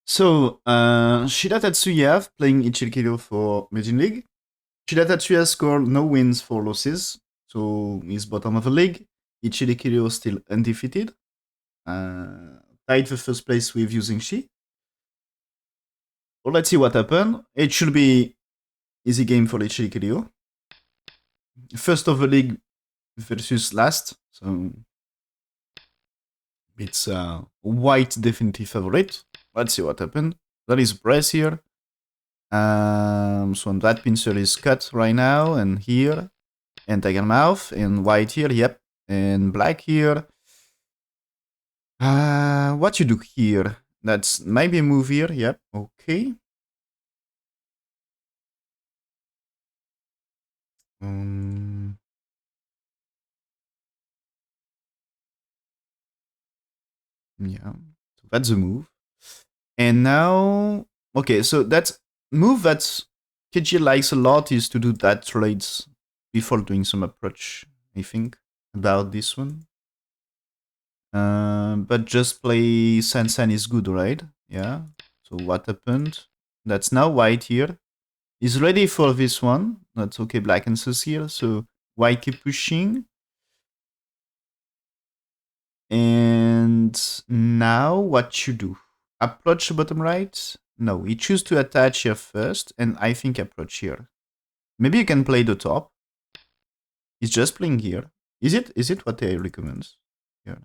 So, Shida Tatsuya playing Ichiriki for Meijin League. Shida Tatsuya scored no wins, 4 losses, so he's bottom of the league. Ichiriki still undefeated, tied for first place with using Shi. Well, let's see what happened. It should be easy game for Ichiriki. First of the league versus last, so it's white definitive favorite. Let's see what happened. There is press here. So that pincer is cut right now, and here, and tiger mouth, and white here, yep, and black here. What you do here? That's maybe a move here, yep, okay. Yeah, so that's the move. And now, okay, so that's move that KG likes a lot is to do that trades before doing some approach, I think, about this one. But just play Sansan is good, right? Yeah. So what happened? That's now white here. Is ready for this one. That's okay, black answers here. So white keep pushing. And now what you do? Approach bottom right? No, you choose to attach here first, and I think approach here. Maybe you can play the top. He's just playing here. Is it what I recommend? Yeah.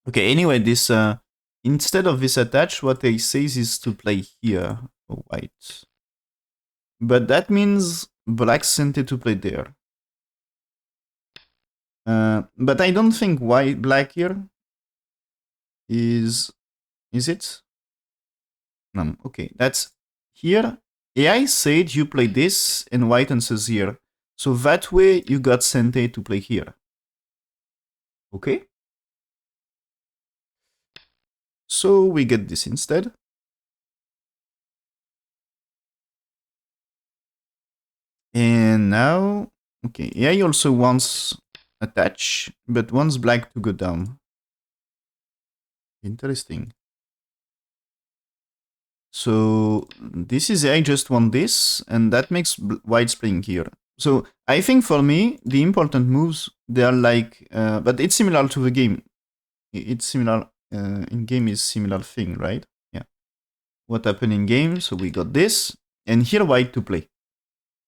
Okay, anyway, this instead of this attach, what they says is to play here, white. But that means black sent it to play there. But I don't think white black here is it? No, okay, that's here. AI said you play this and white answers here. So that way you got Sente to play here. Okay? So we get this instead. And now, okay, AI also wants attach, but wants black to go down. Interesting. So this is I just want this, and that makes white playing here. So I think for me, the important moves, they are like, but it's similar to the game. It's similar, in game is similar thing, right? Yeah. What happened in game, so we got this, and here white to play.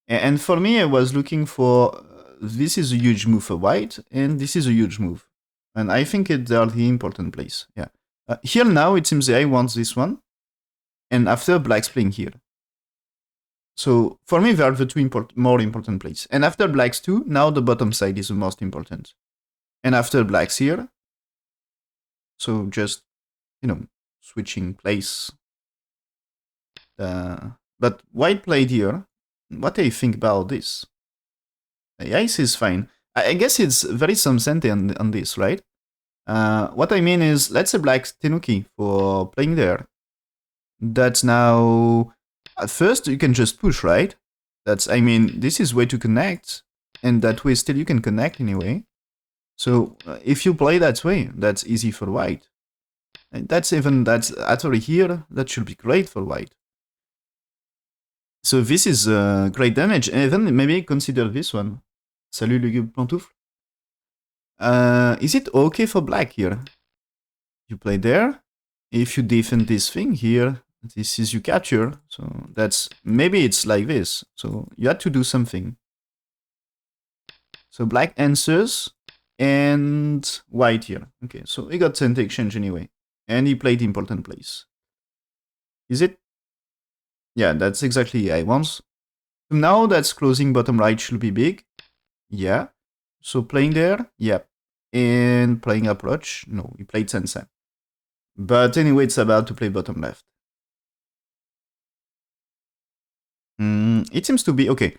And for me, I was looking for, this is a huge move for white, and this is a huge move. And I think they are the important plays, yeah. Here now, it seems I want this one, and after black's playing here. So for me, they are the two more important plays. And after black's too, now the bottom side is the most important. And after black's here, so just, switching place. But white played here. What do you think about this? The ice is fine. I guess it's very some sente on this, right? What I mean is, let's say black's Tenuki for playing there. That's now, at first you can just push, right? I mean, this is way to connect, and that way still you can connect anyway. So if you play that way, that's easy for white. And that's actually here, that should be great for white. So this is great damage, and then maybe consider this one. Salut le pantoufle. Is it okay for black here? You play there. If you defend this thing here, this is you capture. So that's, maybe it's like this. So you had to do something. So black answers, and white here. Okay, so he got center exchange anyway. And he played important plays. Is it? Yeah, that's exactly I wants. So now that's closing bottom right should be big. Yeah. So playing there, yeah. And playing approach, no, he played Sensen. But anyway, it's about to play bottom left. It seems to be okay.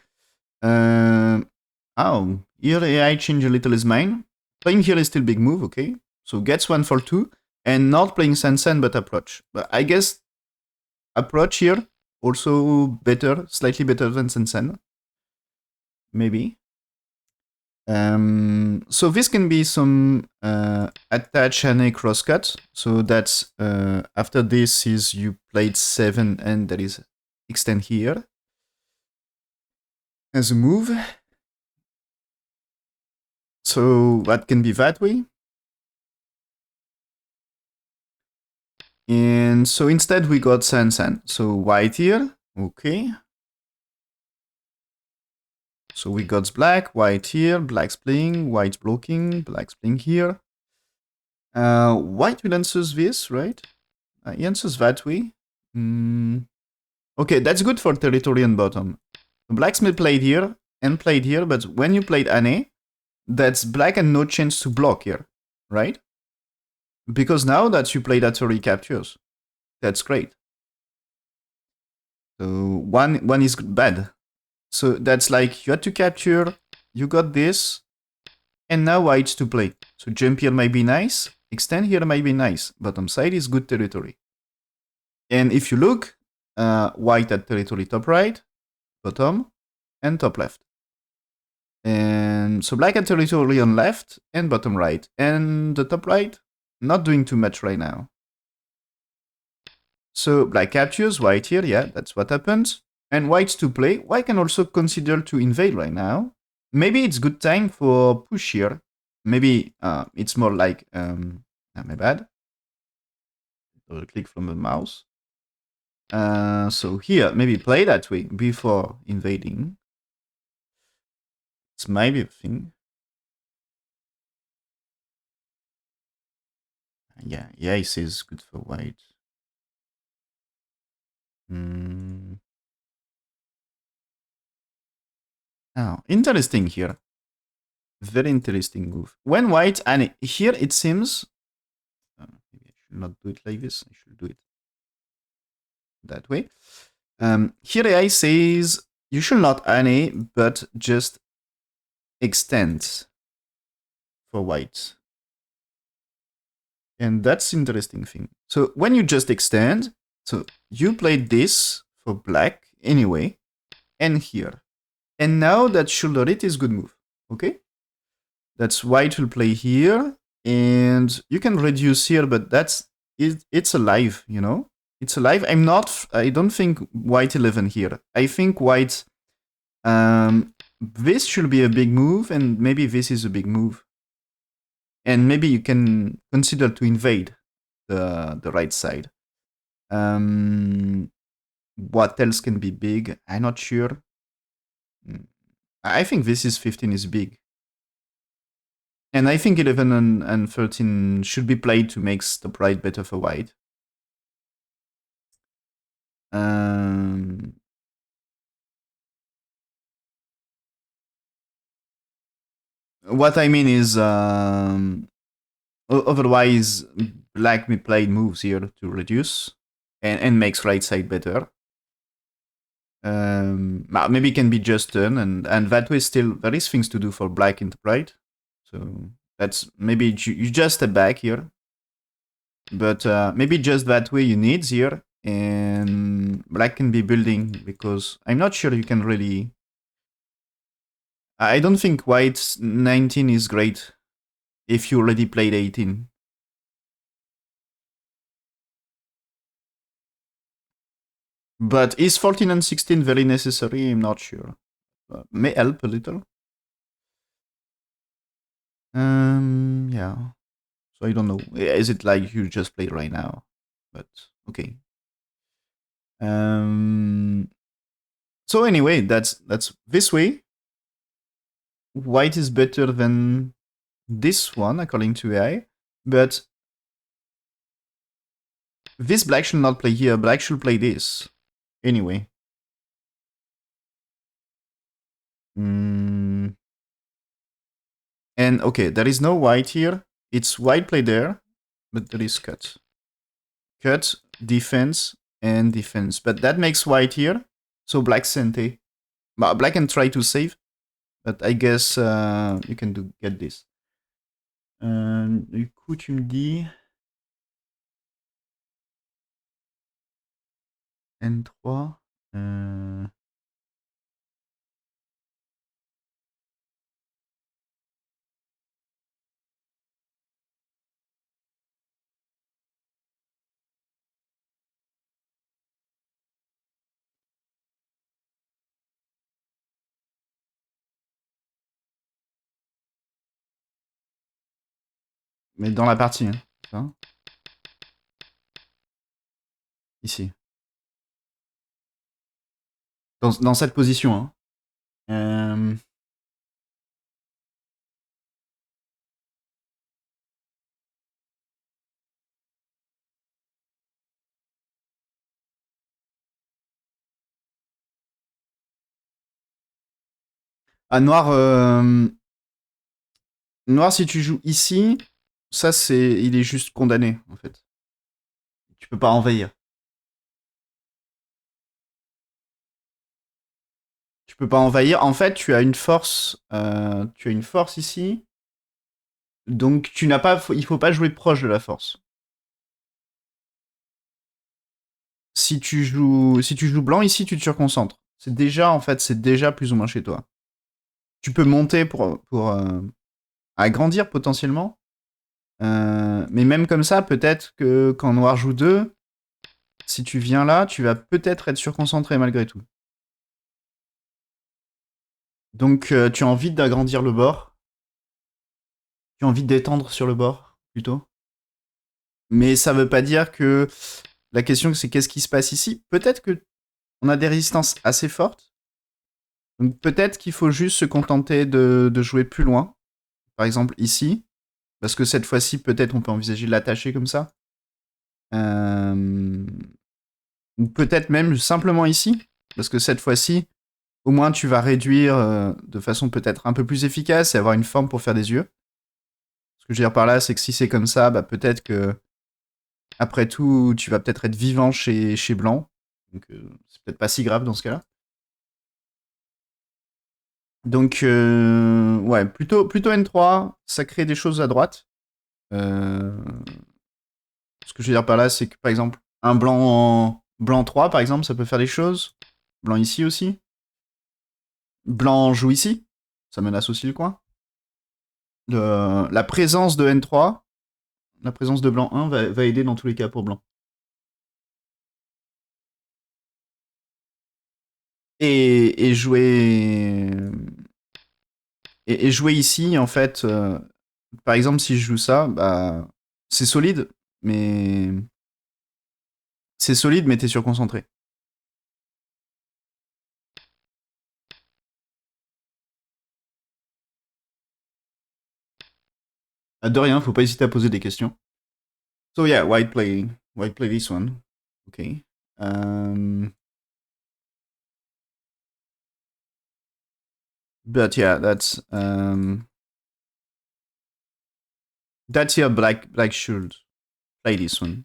Oh, here AI change a little his mind. Playing here is still big move, okay. So gets 1 for 2, and not playing Sensen but approach. But I guess approach here also better, slightly better than Sensen. Maybe. So this can be some attach and a crosscut. So that's after this is you played 7 and there is extend here as a move. So that can be that way. And so instead we got San San. So white here, okay. So we got black, white here, black's playing, white's blocking, black's playing here. White will answer this, right? He answers that way. Okay, that's good for territory and bottom. Blacksmith played here and played here, but when you played Ane, that's black and no chance to block here, right? Because now that you played Atori captures, that's great. So one is bad. So that's like you had to capture, you got this, and now white's to play. So jump here might be nice, extend here might be nice. Bottom side is good territory. And if you look, white at territory top right, bottom, and top left. And so black at territory on left and bottom right. And the top right, not doing too much right now. So black captures, white here, yeah, that's what happens. And white's to play. White can also consider to invade right now. Maybe it's good time for push here. Maybe it's more like, my bad. Double click from the mouse. So here, maybe play that way before invading. It's maybe a thing. Yeah, he says good for white. Oh, interesting here. Very interesting move. When white, and here it seems, maybe I should not do it like this. I should do it that way. Here AI says you should not ane, but just extend for white. And that's interesting thing. So when you just extend, so you played this for black anyway, and here. And now that shoulder it is good move. Okay? That's white will play here, and you can reduce here, but that's it's alive, you know? It's alive. I don't think white 11 here. I think white this should be a big move, and maybe this is a big move. And maybe you can consider to invade the right side. What else can be big? I'm not sure. I think this is 15 is big. And I think 11 and 13 should be played to make the right better for white. What I mean is, otherwise, black may play moves here to reduce and makes right side better. Maybe it can be just turn, and that way still there is things to do for black in the right. So that's maybe you just step back here, but maybe just that way you need here, and black can be building because I'm not sure you can really. I don't think white 19 is great if you already played 18. But is 14 and 16 very necessary? I'm not sure. May help a little. Yeah. So I don't know. Is it like you just play right now? But okay. So anyway, that's this way. White is better than this one according to AI, but this black should not play here. Black should play this anyway. And okay, there is no white here. It's white play there, but there is cut. Cut, defense, and defense. But that makes white here. So black sente. Black can try to save, but I guess you can get this. Du coup, tu me dis N3. Mais dans la partie, hein. Ça. Ici. Dans cette position, hein. Ah, noir... Noir, si tu joues ici, ça, c'est... Il est juste condamné, en fait. Tu peux pas envahir. Tu peux pas envahir. En fait, tu as une force... tu as une force ici. Donc, tu n'as pas... Il faut pas jouer proche de la force. Si tu joues blanc ici, tu te surconcentres. C'est déjà, en fait, c'est déjà plus ou moins chez toi. Tu peux monter pour agrandir potentiellement. Mais même comme ça, peut-être que quand noir joue 2, si tu viens là, tu vas peut-être être surconcentré malgré tout. Donc tu as envie d'agrandir le bord. Tu as envie d'étendre sur le bord, plutôt. Mais ça veut pas dire que... La question, c'est qu'est-ce qui se passe ici. Peut-être que on a des résistances assez fortes. Donc peut-être qu'il faut juste se contenter de jouer plus loin. Par exemple ici. Parce que cette fois-ci, peut-être on peut envisager de l'attacher comme ça. Ou peut-être même simplement ici. Parce que cette fois-ci, au moins tu vas réduire de façon peut-être un peu plus efficace et avoir une forme pour faire des yeux. Ce que je veux dire par là, c'est que si c'est comme ça, bah peut-être que après tout, tu vas peut-être être vivant chez Blanc. Donc c'est peut-être pas si grave dans ce cas-là. Donc ouais, plutôt N3, ça crée des choses à droite. Euh, ce que je veux dire par là, c'est que par exemple, un blanc 3, par exemple, ça peut faire des choses. Blanc ici aussi. Blanc joue ici. Ça menace aussi le coin. La présence de N3, la présence de blanc 1 va aider dans tous les cas pour blanc. Et jouer. Et jouer ici, en fait, par exemple, si je joue ça, bah, c'est solide, mais. C'est solide, mais t'es surconcentré. De rien, faut pas hésiter à poser des questions. So yeah, white play this one. Okay. But yeah, that's your black should play this one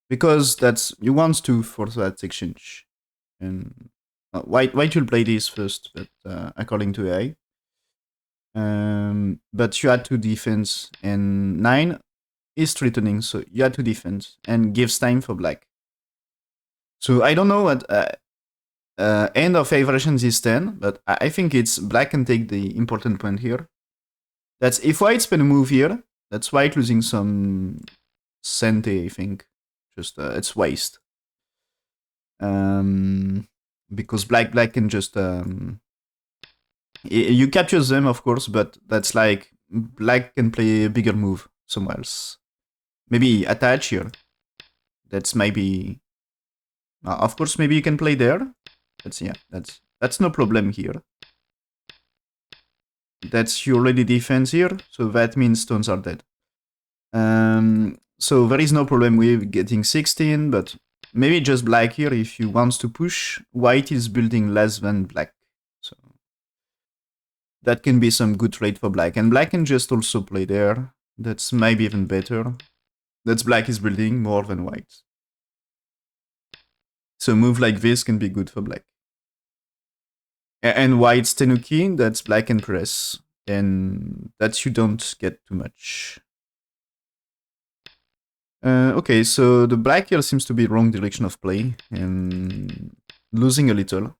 because that's you want to force that exchange. And white will play this first, but according to AI. But you had to defense, and 9 is threatening, so you had to defense and gives time for black. So I don't know what end of favoritions is 10, but I think it's black can take the important point here. That's if white's gonna move here, that's white losing some cente, I think. Just it's waste. Because black can just you capture them, of course, but that's like black can play a bigger move somewhere else. Maybe attach here. That's maybe. Of course, maybe you can play there. That's no problem here. That's you already defense here, so that means stones are dead. So there is no problem with getting 16, but maybe just black here if you want to push. White is building less than black, so that can be some good trade for black. And black can just also play there. That's maybe even better. That's black is building more than white. So a move like this can be good for black. And white's Tenuki, that's black and press. And that you don't get too much. Okay, so the black here seems to be wrong direction of play and losing a little.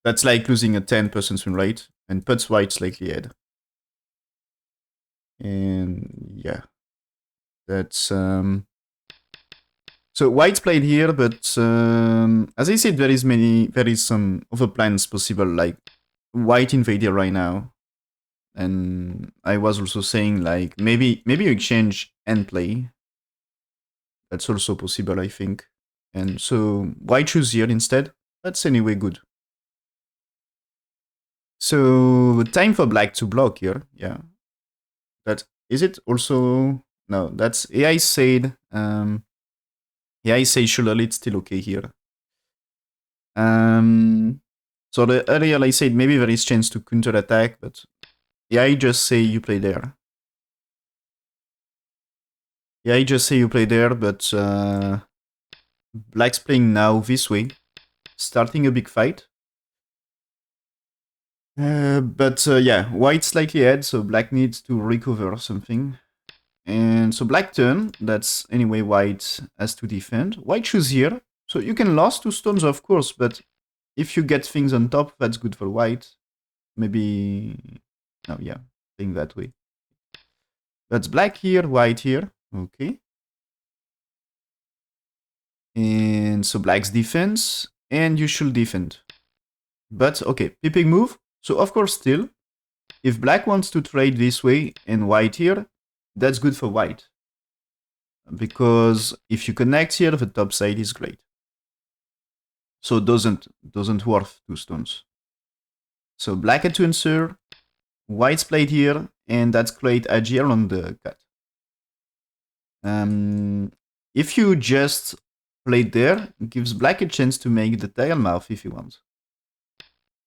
That's like losing a 10% swing rate and puts white slightly ahead. And yeah, that's so white's played here, but as I said, there is some other plans possible, like white invader right now. And I was also saying like maybe you exchange and play. That's also possible, I think. And so why choose here instead? That's anyway good. So time for black to block here. Yeah. That is it also no, that's AI said AI say shoulder lead still okay here. So the earlier I said maybe there is chance to counter attack, but AI just say you play there. AI just say you play there, but black's playing now this way, starting a big fight. But yeah, white slightly ahead, so black needs to recover something. And so black turn, that's anyway white has to defend. White choose here, so you can lose 2 stones of course, but if you get things on top, that's good for white. Maybe, oh yeah, playing that way. That's black here, white here, okay. And so black's defense, and you should defend. But okay, pipping move, so of course still, if black wants to trade this way and white here, that's good for white. Because if you connect here, the top side is great. So it doesn't worth 2 stones. So black had to answer, white's played here, and that's great agile on the cut. If you just played there, it gives black a chance to make the tail mouth if you want.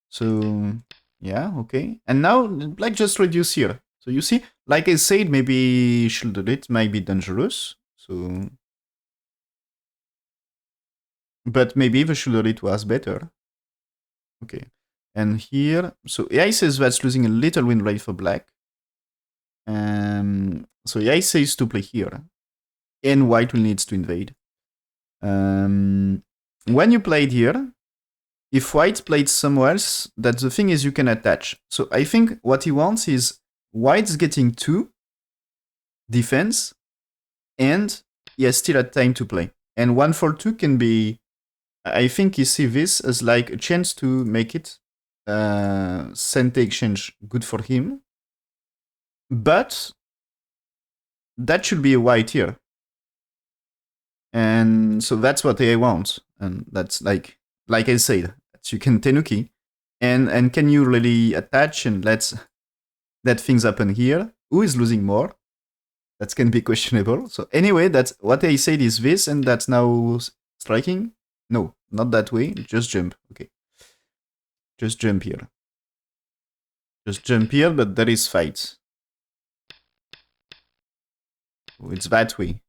So yeah, okay. And now black just reduce here. So you see, like I said, maybe shoulder it might be dangerous. So, but maybe the shoulder it was better. Okay. And here, so AI says that's losing a little win rate for black. So AI says to play here. And white will needs to invade. When you played here, if white played somewhere else, that the thing is you can attach. So I think what he wants is white's getting 2 defense, and he has still had time to play. And 1 for 2 can be, I think he see this as like a chance to make it center exchange good for him. But that should be a white here. And so that's what AI wants. And that's like I said, you can tenuki. And can you really attach and let things happen here? Who is losing more? That can be questionable. So anyway, that's what I said is this, and that's now striking. No, not that way. Just jump. Okay. Just jump here. Just jump here, but there is fight. Oh, it's that way.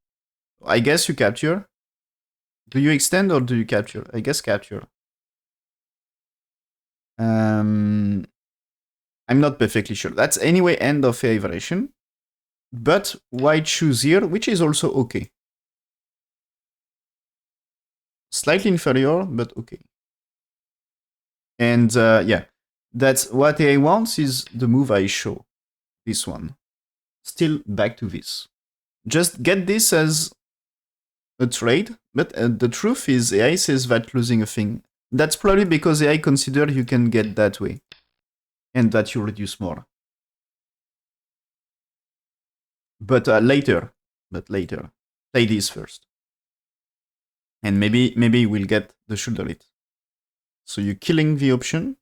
I guess you capture. Do you extend or do you capture? I guess capture. I'm not perfectly sure. That's anyway end of a variation. But white choose here, which is also okay. Slightly inferior, but okay. And yeah, that's what I want is the move I show. This one. Still back to this. Just get this as a trade, but the truth is AI says that losing a thing. That's probably because AI consider you can get that way. And that you reduce more. But later. Play this first. And maybe we'll get the shoulder it. So you're killing the option.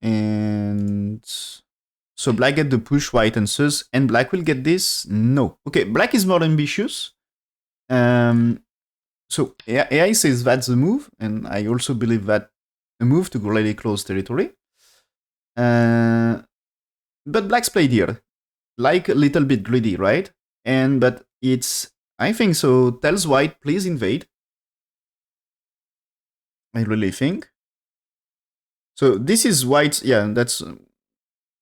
And so black get the push, white answers, and black will get this? No. Okay, black is more ambitious. So AI says that's the move, and I also believe that a move to really close territory. But black's played here, like a little bit greedy, right? But it's, I think so, tells white, please invade. I really think. So this is white, yeah, that's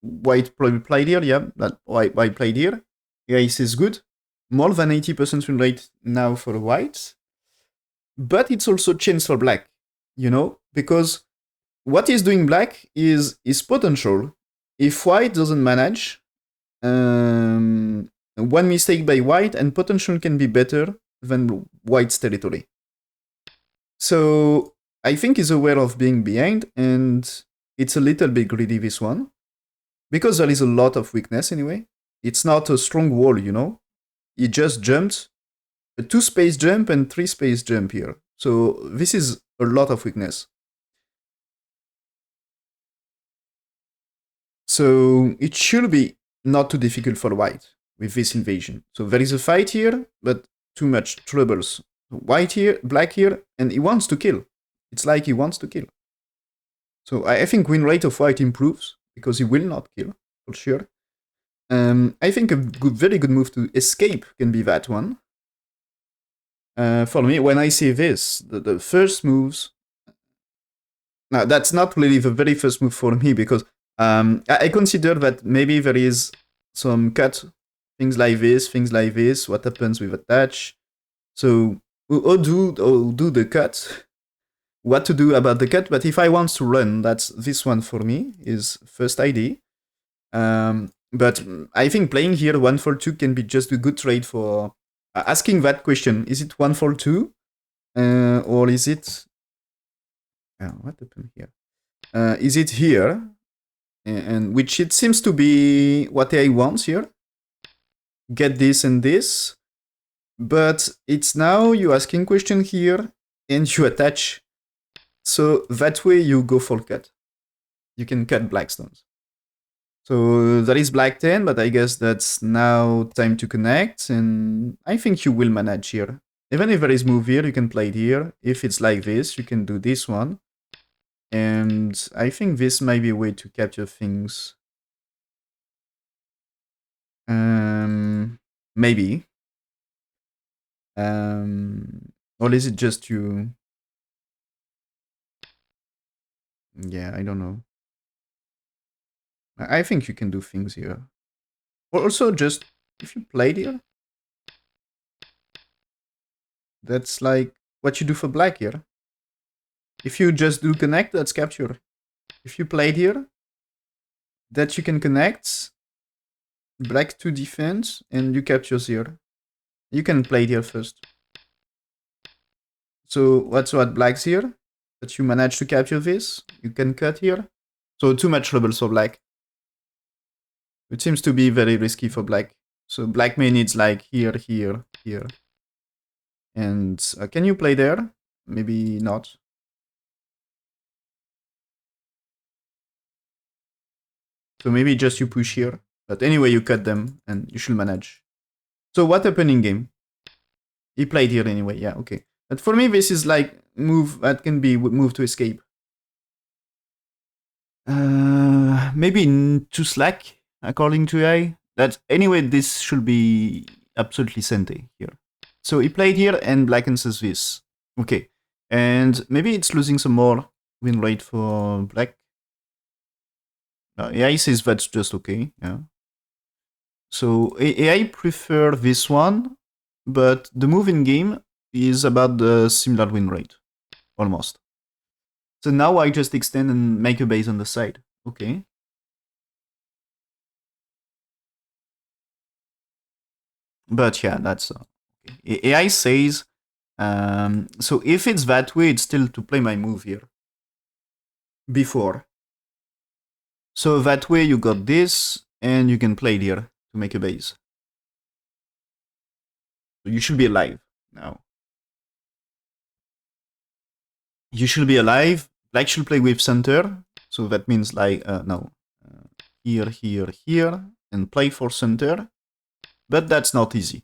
white probably played here, yeah, that white played here. Ace is good. More than 80% win rate now for white. But it's also chance for black, you know? Because what is doing black is potential. If white doesn't manage, one mistake by white and potential can be better than white's territory. So I think he's aware of being behind, and it's a little bit greedy, this one. because there is a lot of weakness anyway. It's not a strong wall, you know. He just jumped a 2 space jump and 3 space jump here. So this is a lot of weakness. So it should be not too difficult for white with this invasion. So there is a fight here, but too much troubles. White here, black here, and he wants to kill. It's like he wants to kill. So I think win rate of white improves because he will not kill, for sure. I think a very good move to escape can be that one. For me, when I see this, the first moves. Now, that's not really the very first move for me because I consider that maybe there is some cut, things like this, what happens with attach. So, I'll do the cut, what to do about the cut, but if I want to run, that's this one for me, is first idea. But I think playing here 1-4-2 can be just a good trade for asking that question. Is it 1-4-2? Or is it... what happened here? Is it here? And which it seems to be what I want here. Get this and this. But it's now you asking question here and you attach. So that way you go for cut. You can cut black stones. So that is black 10, but I guess that's now time to connect. And I think you will manage here. Even if there is move here, you can play it here. If it's like this, you can do this one. And I think this might be a way to capture things. Maybe. Or is it just you? Yeah, I don't know. I think you can do things here. Or also just, if you played here, that's like what you do for black here. If you just do connect, that's capture. If you played here, that you can connect, black to defense, and you capture here. You can play it here first. So what's what black's here? That you manage to capture this. You can cut here. So too much trouble for black. It seems to be very risky for black. So black may needs like here, here, here. And can you play there? Maybe not. So maybe just you push here. But anyway, you cut them and you should manage. So what happened in game? He played here anyway. Yeah, okay. But for me, this is like move that can be move to escape. Maybe too slack, according to AI. That anyway, this should be absolutely sente here. So he played here and blackens this. Okay, and maybe it's losing some more win rate for black. AI says that's just okay. Yeah. So AI prefer this one, but the move in game is about the similar win rate, almost. So now I just extend and make a base on the side. Okay. But yeah, that's okay. AI says, so if it's that way, it's still to play my move here. Before. So that way you got this, and you can play it here to make a base. So you should be alive now. You should be alive. Black should play with center. So that means like, no. Here, here, here. And play for center. But that's not easy.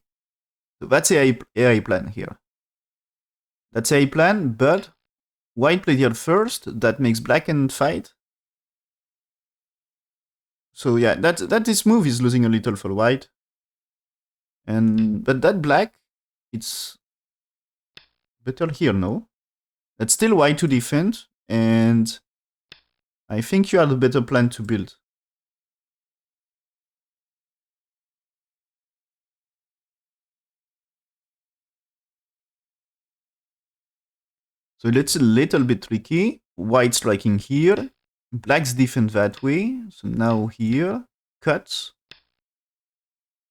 So that's AI plan here. That's AI plan, but white played here first. That makes black and fight. So yeah, that this move is losing a little for white. But that black, it's better here, no? That's still white to defend, and I think you have a better plan to build. So it's a little bit tricky. White striking here, black's defend that way. So now here, cuts.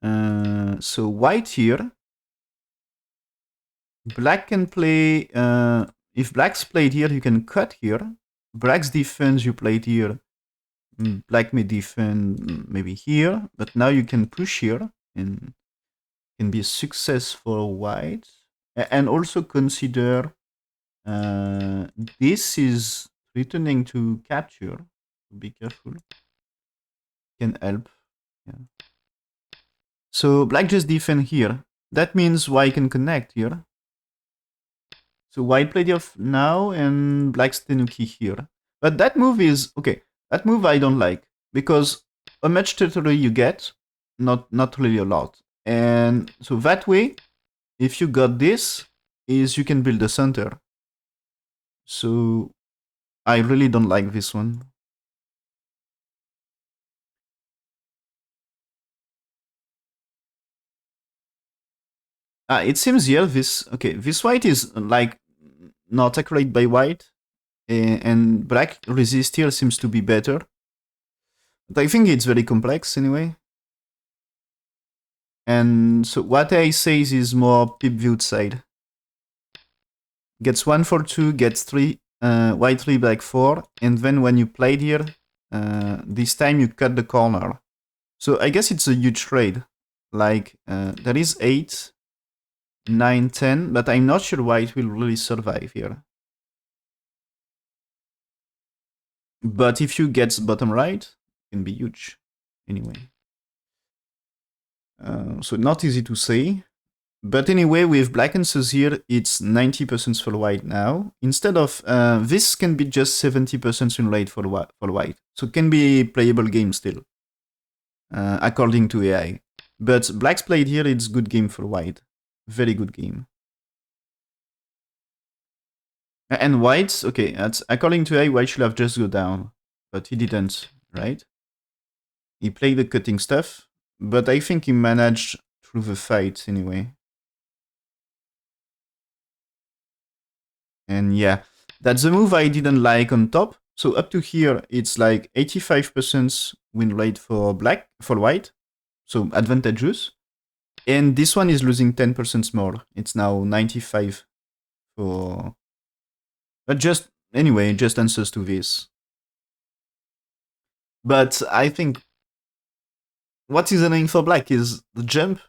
So white here. Black can play, if black's played here, you can cut here. Black's defense, you played here. Black may defend maybe here, but now you can push here and can be a success for white. And also consider this is returning to capture. Be careful. Can help. Yeah. So black just defend here. That means white can connect here. So white played here now and black's Tenuki here. But that move is okay. That move I don't like because how much territory you get, not really a lot. And so that way, if you got this, is you can build a center. So I really don't like this one. It seems here this white is like not accurate by white, and black resist here seems to be better. But I think it's very complex anyway. And so what I say is more pip viewed side. Gets 1 for 2, gets 3, white 3, black 4, and then when you played here, this time you cut the corner. So I guess it's a huge trade. Like, there is 8, 9, 10, but I'm not sure white will really survive here. But if you get bottom right, it can be huge. Anyway. So not easy to say. But anyway, with black answers here, it's 90% for white now. Instead of, this can be just 70% win rate for white. So it can be playable game still, according to AI. But black's played here, it's good game for white. Very good game. And white, okay, that's, according to AI, white should have just go down. But he didn't, right? He played the cutting stuff, but I think he managed through the fight anyway. And yeah, that's the move I didn't like on top. So up to here, it's like 85% win rate for white. So advantageous. And this one is losing 10% more. It's now 95 for... But just, anyway, just answers to this. But I think what is annoying for black is the jump.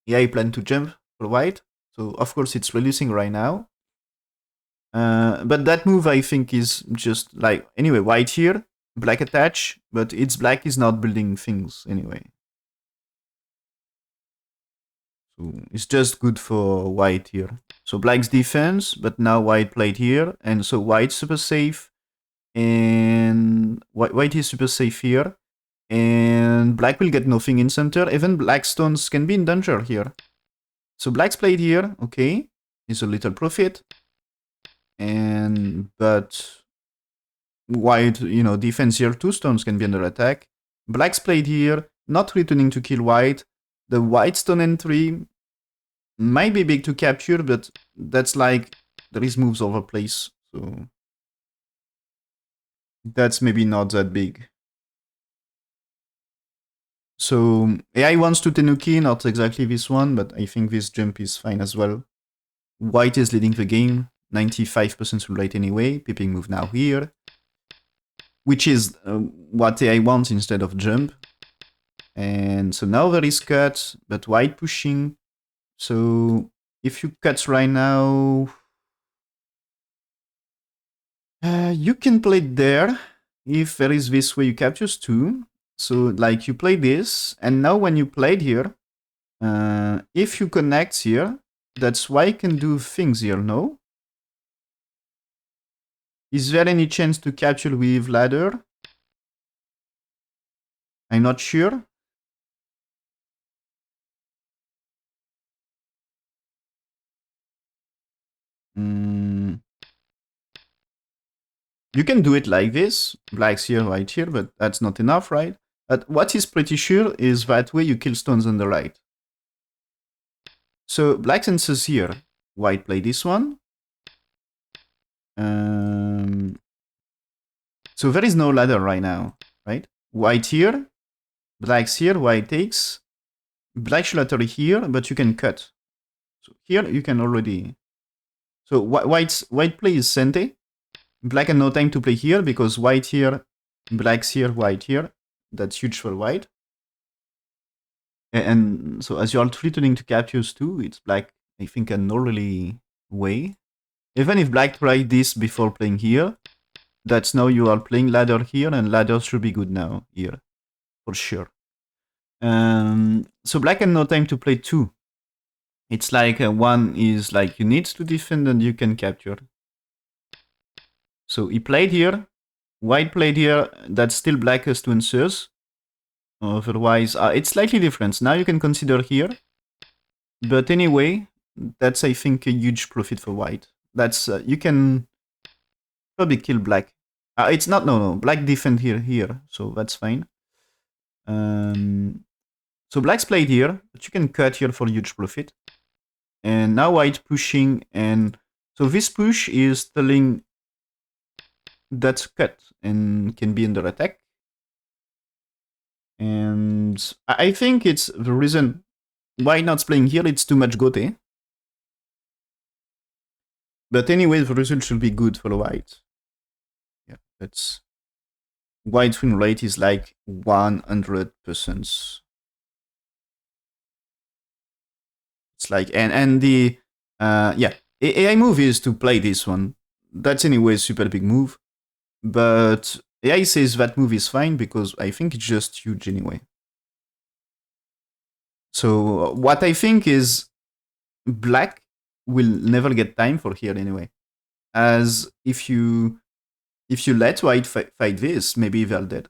Yeah, I plan to jump for white. So of course it's releasing right now. But that move I think is just like, anyway, white here, black attach, but it's black is not building things anyway. So it's just good for white here. So black's defense, but now white played here, and so white's super safe, and white is super safe here, and black will get nothing in center. Even black stones can be in danger here. So black's played here, okay, is a little profit, and but white, defense here, 2 stones can be under attack. Black's played here, not returning to kill white. The white stone entry might be big to capture, but that's like, there is moves over place, so that's maybe not that big. So AI wants to Tenuki, not exactly this one, but I think this jump is fine as well. White is leading the game, 95% win rate anyway, pipping move now here, which is what AI wants instead of jump. And so now there is cut, but white pushing. So if you cut right now, you can play there. If there is this way, you captures 2. So like you play this, and now when you played here, if you connect here, that's why I can do things here, no? Is there any chance to capture with ladder? I'm not sure. You can do it like this, black's here, white here, but that's not enough, right? But what is pretty sure is that way you kill stones on the right. So black answers here, white play this one. So there is no ladder right now, right? White here, black's here, white takes. Black should here, but you can cut. So here you can already... So white plays Sente. Black had no time to play here because white here Black's here, white here. That's huge for white. And so as you are threatening to captures too, it's black, I think, an orderly way. Even if black tried this before playing here, that's now you are playing ladder here, and ladder should be good now here, for sure. So black had no time to play two. It's like one is like you need to defend and you can capture. So he played here, white played here, that's still black has two answers. Otherwise, it's slightly different. Now you can consider here. But anyway, that's, I think, a huge profit for white. That's, you can probably kill black. It's not, no, black defend here, so that's fine. So black's played here, but you can cut here for huge profit. And now white pushing, and so this push is telling that's cut and can be under attack. And I think it's the reason why not playing here, it's too much gote. But anyway, the result should be good for white. Yeah, that's... White win rate is like 100%. It's like, and the, yeah, AI move is to play this one. That's anyway a super big move. But AI says that move is fine because I think it's just huge anyway. So what I think is black will never get time for here anyway. As if you let white fight this, maybe they're dead.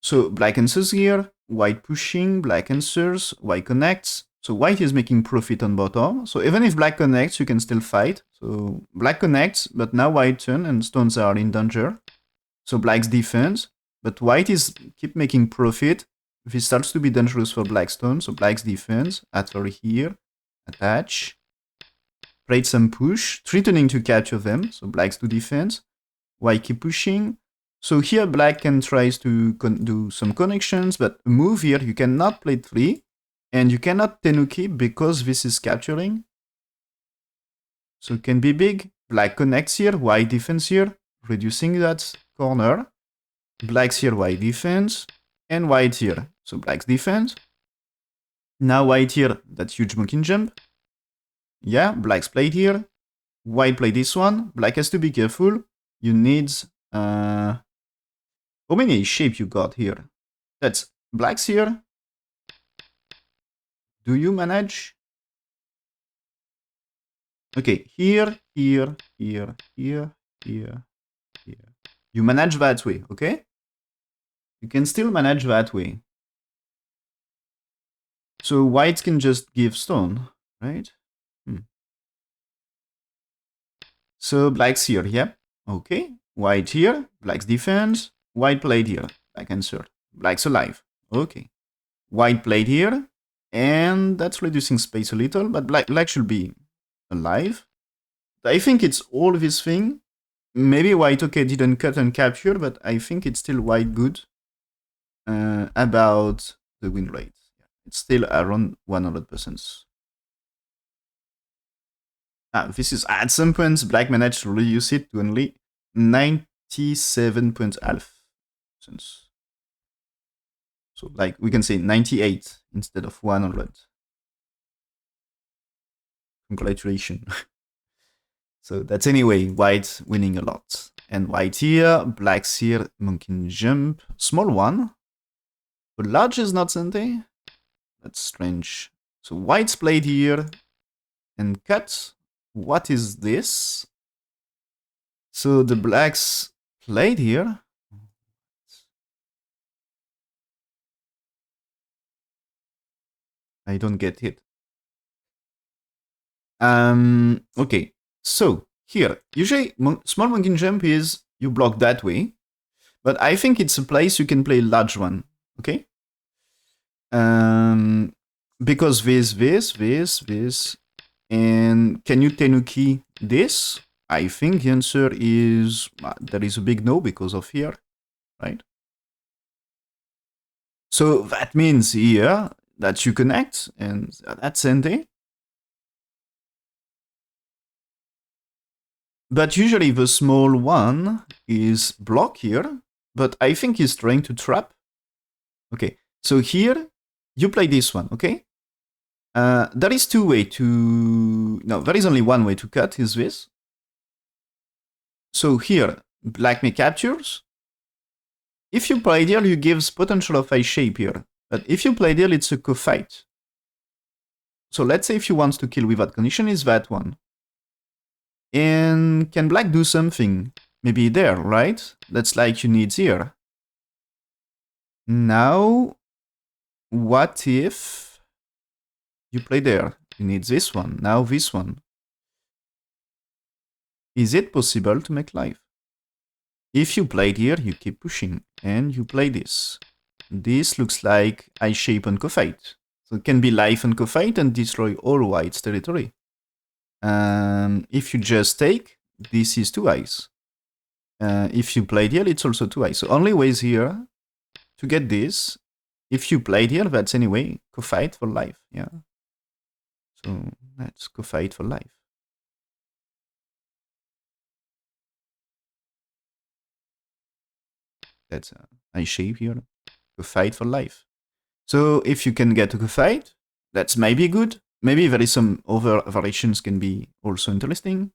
So black answers here, white pushing, black answers, white connects. So white is making profit on bottom. So even if black connects, you can still fight. So black connects, but now white turn and stones are in danger. So black's defense, but white is keep making profit. This starts to be dangerous for black stone. So black's defense, Ather here, attach. Played some push, threatening to capture them. So black's to defense. White keep pushing. So here black can try to do some connections, but move here, you cannot play 3. And you cannot tenuki because this is capturing. So it can be big. Black connects here, white defense here, reducing that corner. Black's here, white defense. And white here. So black's defense. Now white here, that's huge monkey jump. Yeah, black's played here. White played this one. Black has to be careful. You need... how many shape you got here? That's black's here. Do you manage? Okay, here. You manage that way, okay? You can still manage that way. So white can just give stone, right? So black's here, yeah. Okay. White here, black's defense. White played here, black answered. Black's alive. Okay. White played here, and that's reducing space a little, but black should be alive. I think it's all this thing. Maybe white, okay, didn't cut and capture, but I think it's still white good about the win rate. It's still around 100%. This is at some points, black managed to reduce it to only 97.5%. So like we can say 98 instead of 100. Congratulations. So that's anyway, white winning a lot. And white here, black's here, monkey jump. Small one. But large is not Sente. That's strange. So white's played here and cut. What is this? So the blacks played here. I don't get it. Okay, so here, usually small monkey jump is you block that way, but I think it's a place you can play large one, okay? Because this, and can you tenuki this? I think the answer is, there is a big no because of here, right? So that means here that you connect, and that's Sente. But usually the small one is block here, but I think he's trying to trap. Okay, so here you play this one, okay? There is two way to... No, there is only one way to cut, is this. So here, black may captures. If you play deal, you gives potential of a shape here. But if you play deal, it's a co-fight. So let's say if you want to kill without condition is that one. And can black do something? Maybe there, right? That's like you need here. Now, what if you play there? You need this one. Now this one. Is it possible to make life? If you played here, you keep pushing. And you play this. This looks like I shape on co-fight. So it can be life on co-fight and destroy all white's territory. If you just take, this is 2 eyes. If you play here, it's also 2 eyes. So only ways here to get this. If you played here, that's anyway co-fight for life. Yeah. So that's co-fight for life. That's I shape here. Co-fight for life. So if you can get to co-fight, that's maybe good. Maybe there is some other variations can be also interesting.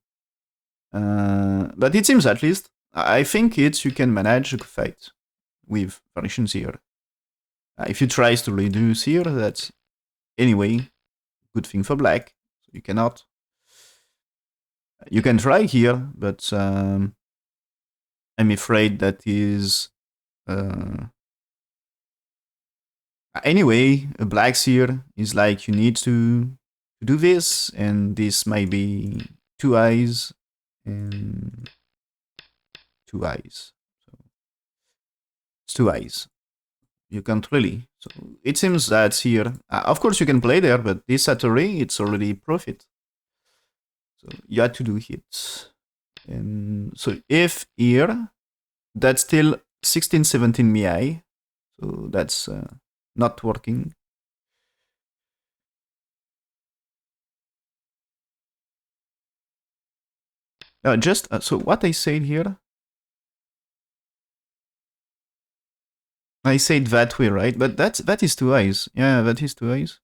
But it seems at least, I think it's you can manage a fight with variations here. If you try to reduce here, that's anyway good thing for black. So you cannot. You can try here, but I'm afraid that is. Anyway, blacks here is like you need to do this, and this might be 2 eyes and 2 eyes. So it's 2 eyes. You can't really. So it seems that here, of course you can play there, but this at array, it's already profit. So you had to do hits. And so if here, that's still 16, 17 mi. So that's not working. Just, so what I said here, I said that way, right? But that is 2 eyes. Yeah, that is 2 eyes.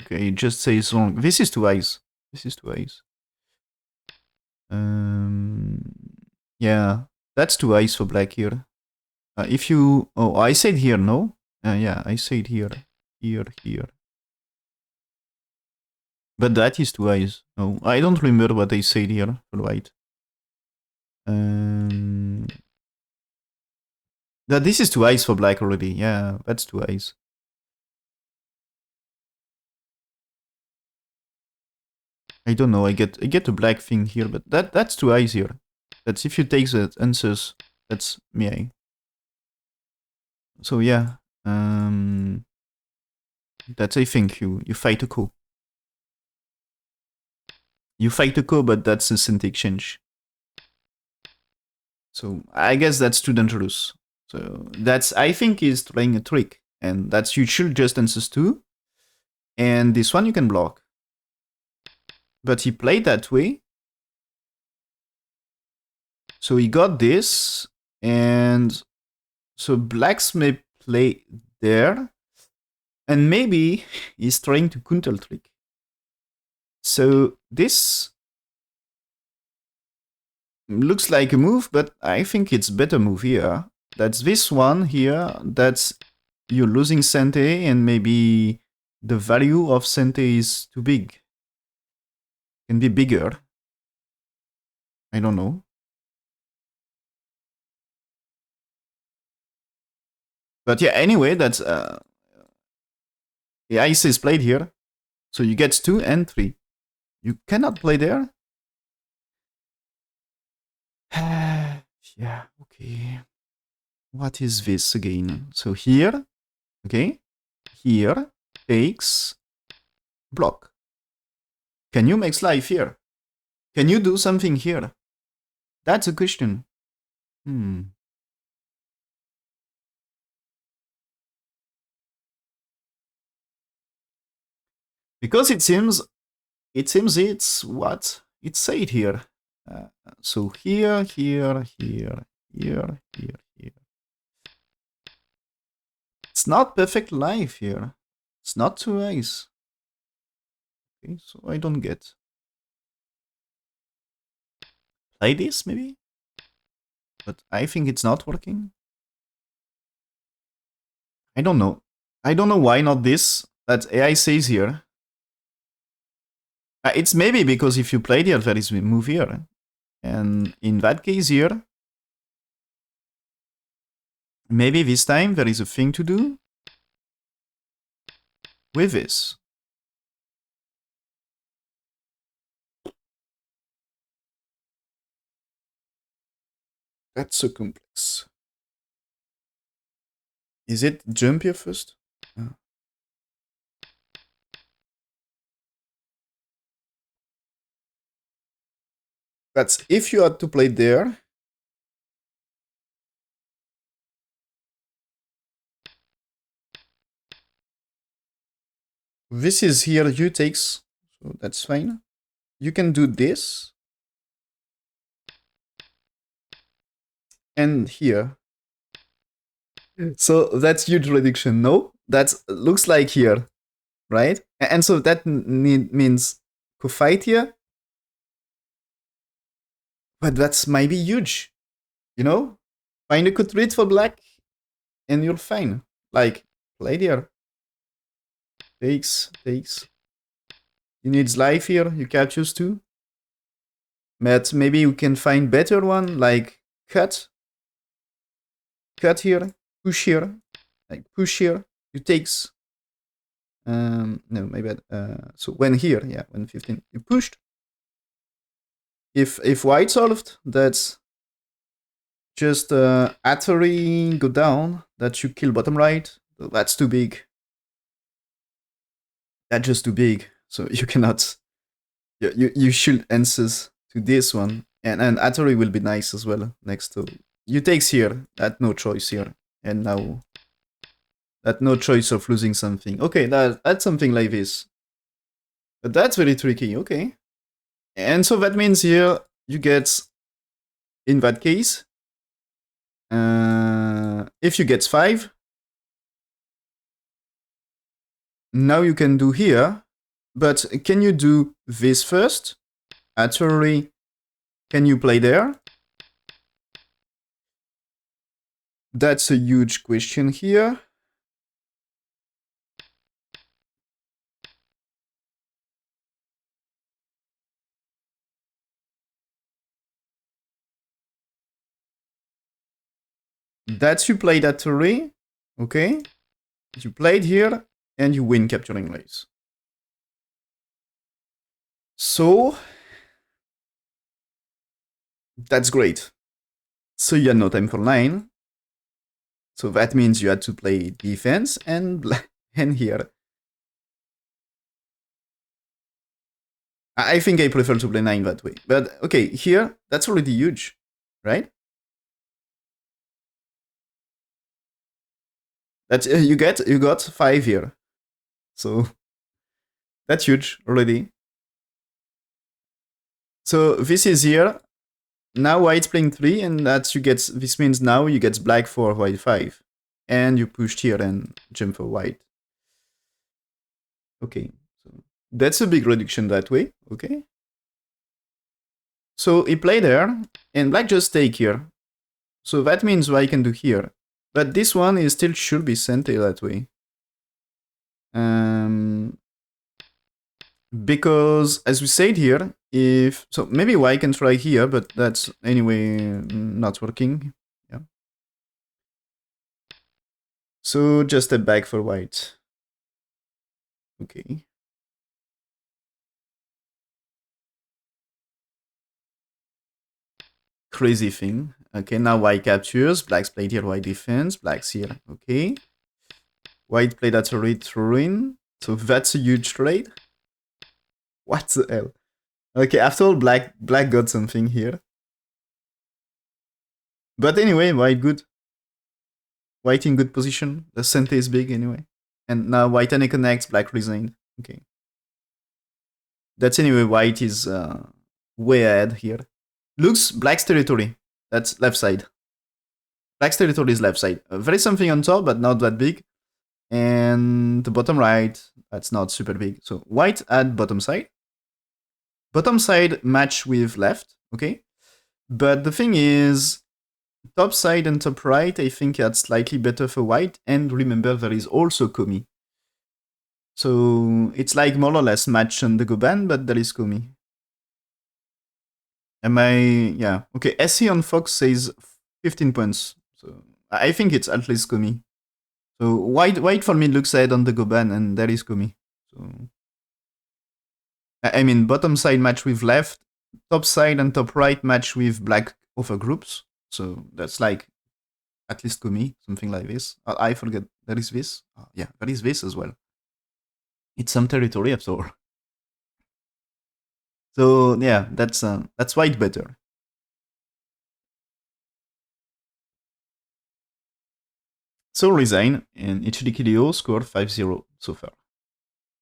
Okay, it just says wrong. This is 2 eyes. This is 2 eyes. Yeah, that's 2 eyes for black here. If you... Oh, I said here, no? Yeah, I said here. Here. But that is 2 eyes. No, I don't remember what I said here for white. That this is 2 eyes for black already. Yeah, that's 2 eyes. I don't know. I get a black thing here, but that's 2 eyes here. That's if you take the answers. That's me. So yeah, that's I think you fight a co. You fight a co, but that's a synthetic change. So I guess that's too dangerous. So that's I think is trying a trick, and that's you should just answers too. And this one you can block. But he played that way. So he got this, and so blacks may play there, and maybe he's trying to counter trick. So this looks like a move, but I think it's better move here. That's this one here. That's you're losing Sente, and maybe the value of Sente is too big. Can be bigger. I don't know. But yeah, anyway, that's the ice is played here. So you get 2 and 3. You cannot play there. Yeah, okay. What is this again? So here, okay, here takes block. Can you make life here? Can you do something here? That's a question. Because it seems it's what it said here. So here, here, here, here, here, here. It's not perfect life here. It's not too nice. Okay, so I don't get. Play this maybe? But I think it's not working. I don't know. I don't know why not this. That AI says here. It's maybe because if you play the there is a move here. And in that case here, maybe this time there is a thing to do with this. That's so complex. Is it jump here first? That's if you had to play there. This is here, you takes, so that's fine. You can do this. And here. So that's huge reduction. No, that looks like here, right? And so that means to fight here. But that's maybe huge, you know? Find a good read for black and you're fine. Like, play there. Takes. You need life here, you captures too. But maybe you can find better one, like cut. Cut here, push here, like push here, you takes. No, maybe so when here, yeah, when 15 you pushed. If white solved, that's just Atari go down, that you kill bottom right. That's too big. That's just too big. So you cannot. You should answers to this one, and Atari will be nice as well next to you takes here. That no choice here, and now that no choice of losing something. Okay, that's something like this. But that's very tricky. Okay, and so that means here you get in that case. If you get 5, now you can do here, but can you do this first? Actually, can you play there? That's a huge question here. That you played Atari, okay? You played here, and you win capturing race. So, that's great. So you had no time for 9. So that means you had to play defense and here. I think I prefer to play 9 that way. But okay, here, that's already huge, right? That's you got 5 here. So that's huge already. So this is here. Now white's playing 3, and that you get. This means now you get black 4, white 5, and you pushed here and jump for white. Okay, so that's a big reduction that way. Okay. So he played there, and black just take here. So that means what I can do here. But this one is still should be sent that way. Because as we said here, if so maybe white can try here, but that's anyway not working. Yeah. So just step back for white. Okay. Crazy thing. Okay, now white captures, black's played here, white defense, black's here. Okay. White played at a red ruin. So that's a huge trade. What the hell? Okay, after all, black got something here. But anyway, white good. White in good position. The center is big anyway. And now white and connects, black resigned. Okay. That's anyway, white is way ahead here. Looks black's territory. That's left side. Black's territory is left side. There is something on top, but not that big. And the bottom right, that's not super big. So white at bottom side. Bottom side match with left, okay? But the thing is, top side and top right, I think that's slightly better for white. And remember, there is also Komi. So it's like more or less match on the Goban, but there is Komi. Am I? Yeah. Okay. SE on Fox says 15 points. So I think it's at least Komi. So white for me looks ahead on the Goban, and there is Komi. So I mean, bottom side match with left, top side and top right match with black over groups. So that's like at least Komi, something like this. I forget. There is this. Yeah, there is this as well. It's some territory after all. So yeah, that's white better. So resign and Ichiriki scored 5-0 so far.